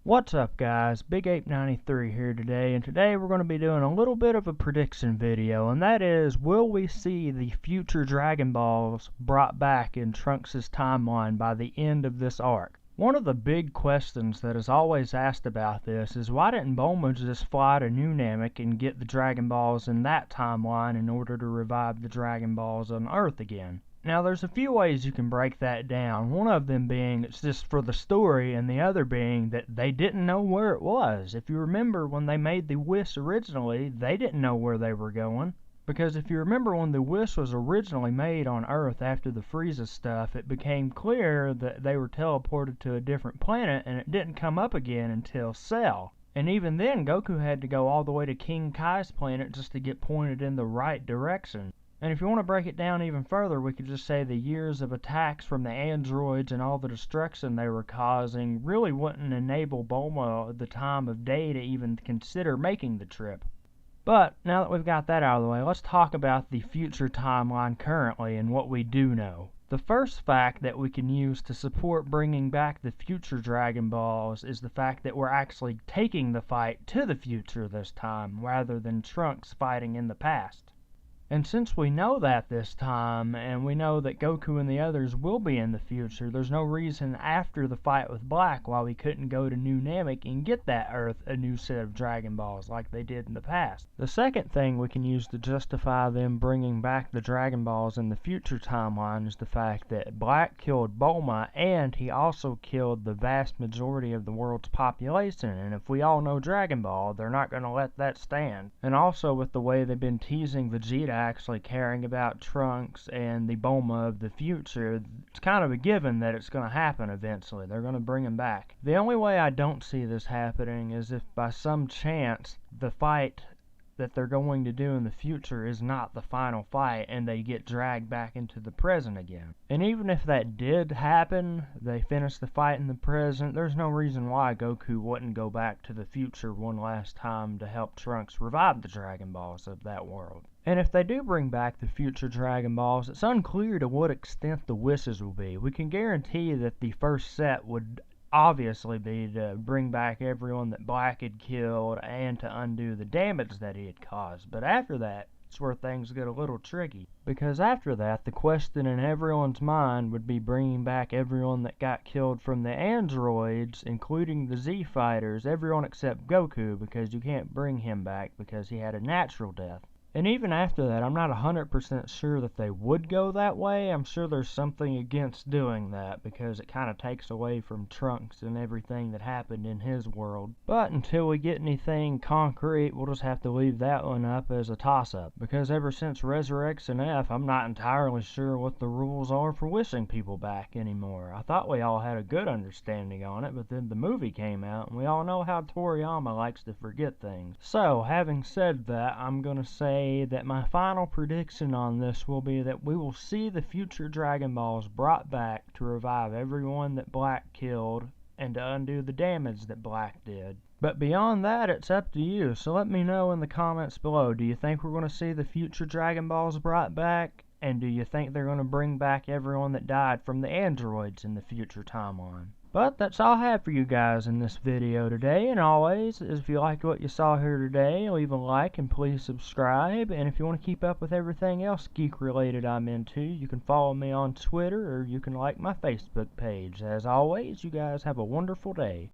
What's up guys, Big Ape 93 here today, and today we're going to be doing a little bit of a prediction video, and that is, will we see the future Dragon Balls brought back in Trunks' timeline by the end of this arc? One of the big questions that is always asked about this is, why didn't Bulma just fly to New Namek and get the Dragon Balls in that timeline in order to revive the Dragon Balls on Earth again? Now, there's a few ways you can break that down, one of them being it's just for the story, and the other being that they didn't know where it was. If you remember, when they made the Whis originally, they didn't know where they were going. Because if you remember, when the Whis was originally made on Earth after the Frieza stuff, it became clear that they were teleported to a different planet, and it didn't come up again until Cell. And even then, Goku had to go all the way to King Kai's planet just to get pointed in the right direction. And if you want to break it down even further, we could just say the years of attacks from the androids and all the destruction they were causing really wouldn't enable Bulma the time of day to even consider making the trip. But now that we've got that out of the way, let's talk about the future timeline currently and what we do know. The first fact that we can use to support bringing back the future Dragon Balls is the fact that we're actually taking the fight to the future this time, rather than Trunks fighting in the past. And since we know that this time, and we know that Goku and the others will be in the future, there's no reason after the fight with Black why we couldn't go to New Namek and get that Earth a new set of Dragon Balls like they did in the past. The second thing we can use to justify them bringing back the Dragon Balls in the future timeline is the fact that Black killed Bulma, and he also killed the vast majority of the world's population, and if we all know Dragon Ball, they're not going to let that stand. And also, with the way they've been teasing Vegeta actually caring about Trunks and the Bulma of the future, it's kind of a given that it's going to happen eventually. They're going to bring him back. The only way I don't see this happening is if by some chance the fight that they're going to do in the future is not the final fight and they get dragged back into the present again. And even if that did happen, they finish the fight in the present, there's no reason why Goku wouldn't go back to the future one last time to help Trunks revive the Dragon Balls of that world. And if they do bring back the future Dragon Balls, it's unclear to what extent the wishes will be. We can guarantee that the first set would obviously be to bring back everyone that Black had killed and to undo the damage that he had caused. But after that, it's where things get a little tricky. Because after that, the question in everyone's mind would be bringing back everyone that got killed from the androids, including the Z Fighters, everyone except Goku, because you can't bring him back because he had a natural death. And even after that, I'm not 100% sure that they would go that way. I'm sure there's something against doing that because it kind of takes away from Trunks and everything that happened in his world. But until we get anything concrete, we'll just have to leave that one up as a toss-up. Because ever since Resurrection F, I'm not entirely sure what the rules are for wishing people back anymore. I thought we all had a good understanding on it, but then the movie came out, and we all know how Toriyama likes to forget things. So, having said that, I'm gonna say that my final prediction on this will be that we will see the future Dragon Balls brought back to revive everyone that Black killed and to undo the damage that Black did. But beyond that, it's up to you, so let me know in the comments below. Do you think we're going to see the future Dragon Balls brought back? And do you think they're going to bring back everyone that died from the androids in the future timeline? But that's all I have for you guys in this video today, and always, if you liked what you saw here today, leave a like and please subscribe. And if you want to keep up with everything else geek related I'm into, you can follow me on Twitter or you can like my Facebook page. As always, you guys have a wonderful day.